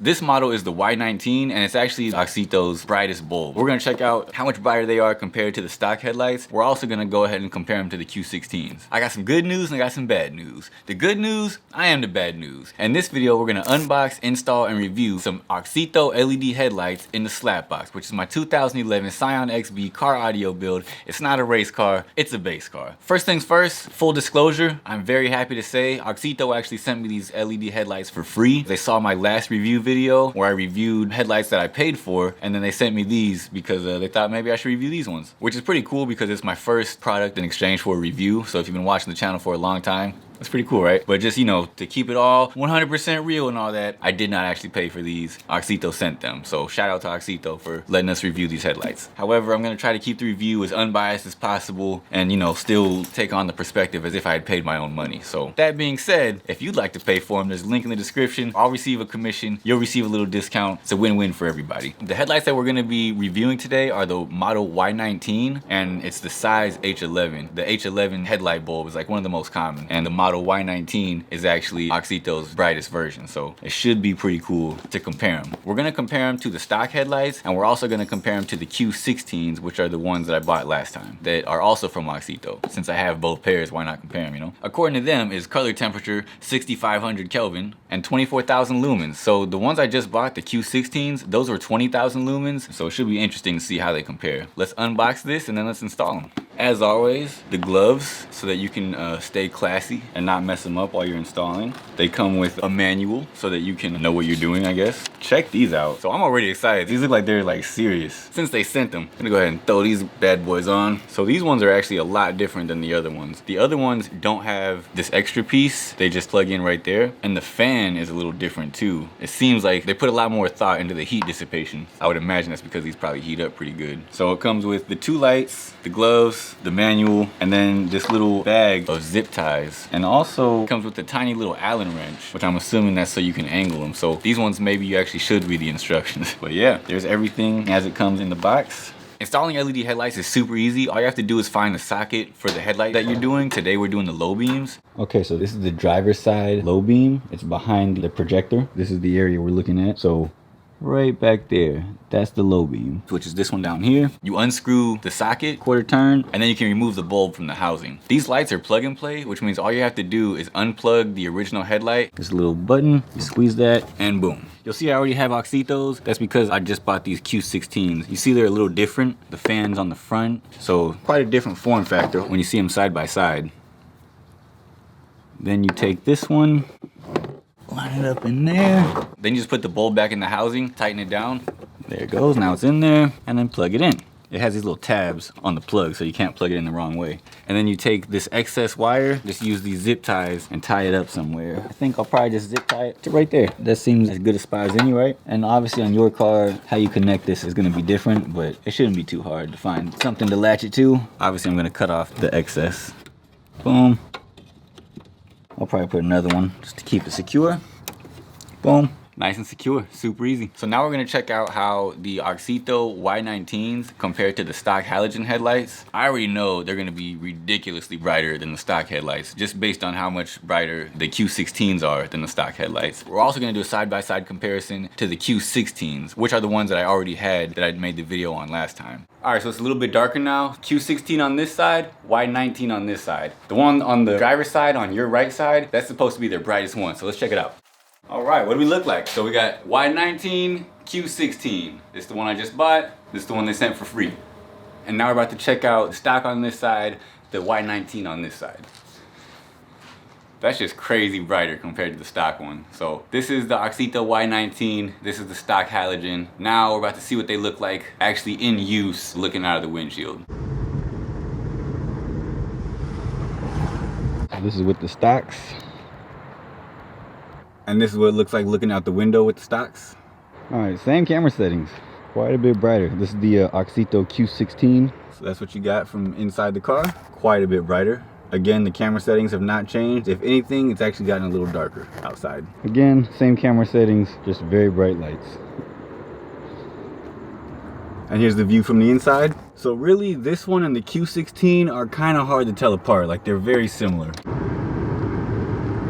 This model is the Y19, and it's actually Auxito's brightest bulb. We're gonna check out how much brighter they are compared to the stock headlights. We're also gonna go ahead and compare them to the Q16s. I got some good news and I got some bad news. The good news, I am the bad news. In this video, we're gonna unbox, install, and review some Auxito LED headlights in the slap box, which is my 2011 Scion XB car audio build. It's not a race car, it's a base car. First things first, full disclosure, I'm very happy to say Auxito actually sent me these LED headlights for free. They saw my last review video where I reviewed headlights that I paid for, and then they sent me these because they thought maybe I should review these ones, which is pretty cool because it's my first product in exchange for a review. So if you've been watching the channel for a long time, that's pretty cool, right? But just, you know, to keep it all 100% real and all that, I did not actually pay for these. Auxito sent them. So shout out to Auxito for letting us review these headlights. However, I'm gonna try to keep the review as unbiased as possible and, you know, still take on the perspective as if I had paid my own money. So that being said, if you'd like to pay for them, there's a link in the description. I'll receive a commission. You'll receive a little discount. It's a win-win for everybody. The headlights that we're gonna be reviewing today are the model Y19, and it's the size H11. The H11 headlight bulb is like one of the most common, and the model Y19 is actually Auxito's brightest version, so it should be pretty cool to compare them. We're gonna compare them to the stock headlights, and we're also gonna compare them to the Q16s, which are the ones that I bought last time, that are also from Auxito. Since I have both pairs, why not compare them, you know? According to them, is color temperature 6,500 Kelvin and 24,000 lumens. So the ones I just bought, the Q16s, those were 20,000 lumens, so it should be interesting to see how they compare. Let's unbox this and then let's install them. As always, the gloves, so that you can stay classy and not mess them up while you're installing. They come with a manual so that you can know what you're doing, I guess. Check these out. So I'm already excited. These look like they're like serious. Since they sent them, I'm gonna go ahead and throw these bad boys on. So these ones are actually a lot different than the other ones. The other ones don't have this extra piece. They just plug in right there. And the fan is a little different too. It seems like they put a lot more thought into the heat dissipation. I would imagine that's because these probably heat up pretty good. So it comes with the 2 lights, the gloves, the manual, and then this little bag of zip ties. And also comes with the tiny little Allen wrench, which I'm assuming that's so you can angle them. So these ones, maybe you actually should read the instructions. But yeah, there's everything as it comes in the box. Installing LED headlights is super easy. All you have to do is find the socket for the headlight that you're doing. Today we're doing the low beams. Okay, so this is the driver's side low beam. It's behind the projector. This is the area we're looking at. So right back there, that's the low beam, which is this one down here. You unscrew the socket, quarter turn, and then you can remove the bulb from the housing. These lights are plug and play, which means all you have to do is unplug the original headlight. There's a little button, you squeeze that, and boom. You'll see I already have Auxitos. That's because I just bought these Q16s. You see they're a little different. The fan's on the front, so quite a different form factor when you see them side by side. Then you take this one, line it up in there. Then you just put the bulb back in the housing, tighten it down. There it goes, now it's in there, and then plug it in. It has these little tabs on the plug so you can't plug it in the wrong way. And then you take this excess wire, just use these zip ties and tie it up somewhere. I think I'll probably just zip tie it to right there. That seems as good a spot as any, right? And obviously on your car, how you connect this is gonna be different, but it shouldn't be too hard to find something to latch it to. Obviously I'm gonna cut off the excess. Boom. I'll probably put another one just to keep it secure. Boom. Nice and secure, super easy. So now we're gonna check out how the Auxito Y19s compare to the stock halogen headlights. I already know they're gonna be ridiculously brighter than the stock headlights, just based on how much brighter the Q16s are than the stock headlights. We're also gonna do a side-by-side comparison to the Q16s, which are the ones that I already had that I made the video on last time. All right, so it's a little bit darker now. Q16 on this side, Y19 on this side. The one on the driver's side, on your right side, that's supposed to be their brightest one, so let's check it out. All right, what do we look like? So we got Y19, Q16. This is the one I just bought. This is the one they sent for free. And now we're about to check out the stock on this side, the Y19 on this side. That's just crazy brighter compared to the stock one. So this is the Auxito Y19. This is the stock halogen. Now we're about to see what they look like actually in use, looking out of the windshield. So this is with the stocks. And this is what it looks like looking out the window with the stocks. All right, same camera settings, quite a bit brighter. This is the Auxito Q16. So that's what you got from inside the car, quite a bit brighter. Again, the camera settings have not changed. If anything, it's actually gotten a little darker outside. Again, same camera settings, just very bright lights. And here's the view from the inside. So really, this one and the Q16 are kind of hard to tell apart. Like, they're very similar.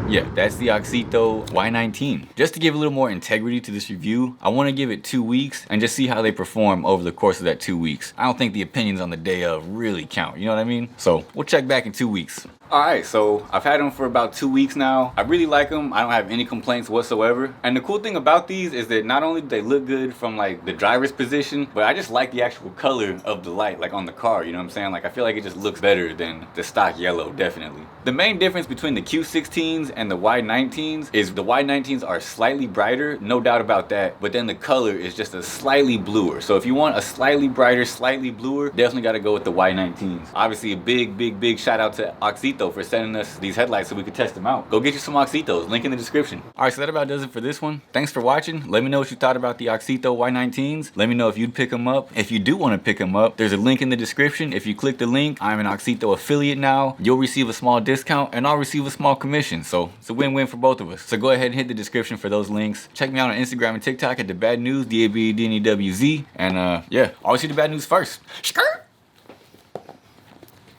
Yeah, that's the Auxito Y19. Just to give a little more integrity to this review, I want to give it 2 weeks and just see how they perform over the course of that 2 weeks. I don't think the opinions on the day of really count, you know what I mean? So we'll check back in 2 weeks. Alright, so I've had them for about 2 weeks now. I really like them. I don't have any complaints whatsoever. And the cool thing about these is that not only do they look good from like the driver's position, but I just like the actual color of the light, like on the car, you know what I'm saying? Like I feel like it just looks better than the stock yellow, definitely. The main difference between the Q16s and the Y19s is the Y19s are slightly brighter, no doubt about that, but then the color is just a slightly bluer. So if you want a slightly brighter, slightly bluer, definitely gotta go with the Y19s. Obviously a big shout out to Auxito for sending us these headlights so we could test them out. Go get you some Auxitos, link in the description. Alright, so that about does it for this one. Thanks for watching. Let me know what you thought about the Auxito Y19s. Let me know if you'd pick them up. If you do want to pick them up, there's a link in the description. If you click the link, I'm an Auxito affiliate now. You'll receive a small discount and I'll receive a small commission. So it's a win-win for both of us. So go ahead and hit the description for those links. Check me out on Instagram and TikTok at DaBadNewz, DaBadNewz. And yeah, always see the bad news first. Skirt!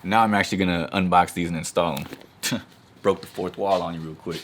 Now I'm actually gonna unbox these and install them. Broke the fourth wall on you real quick.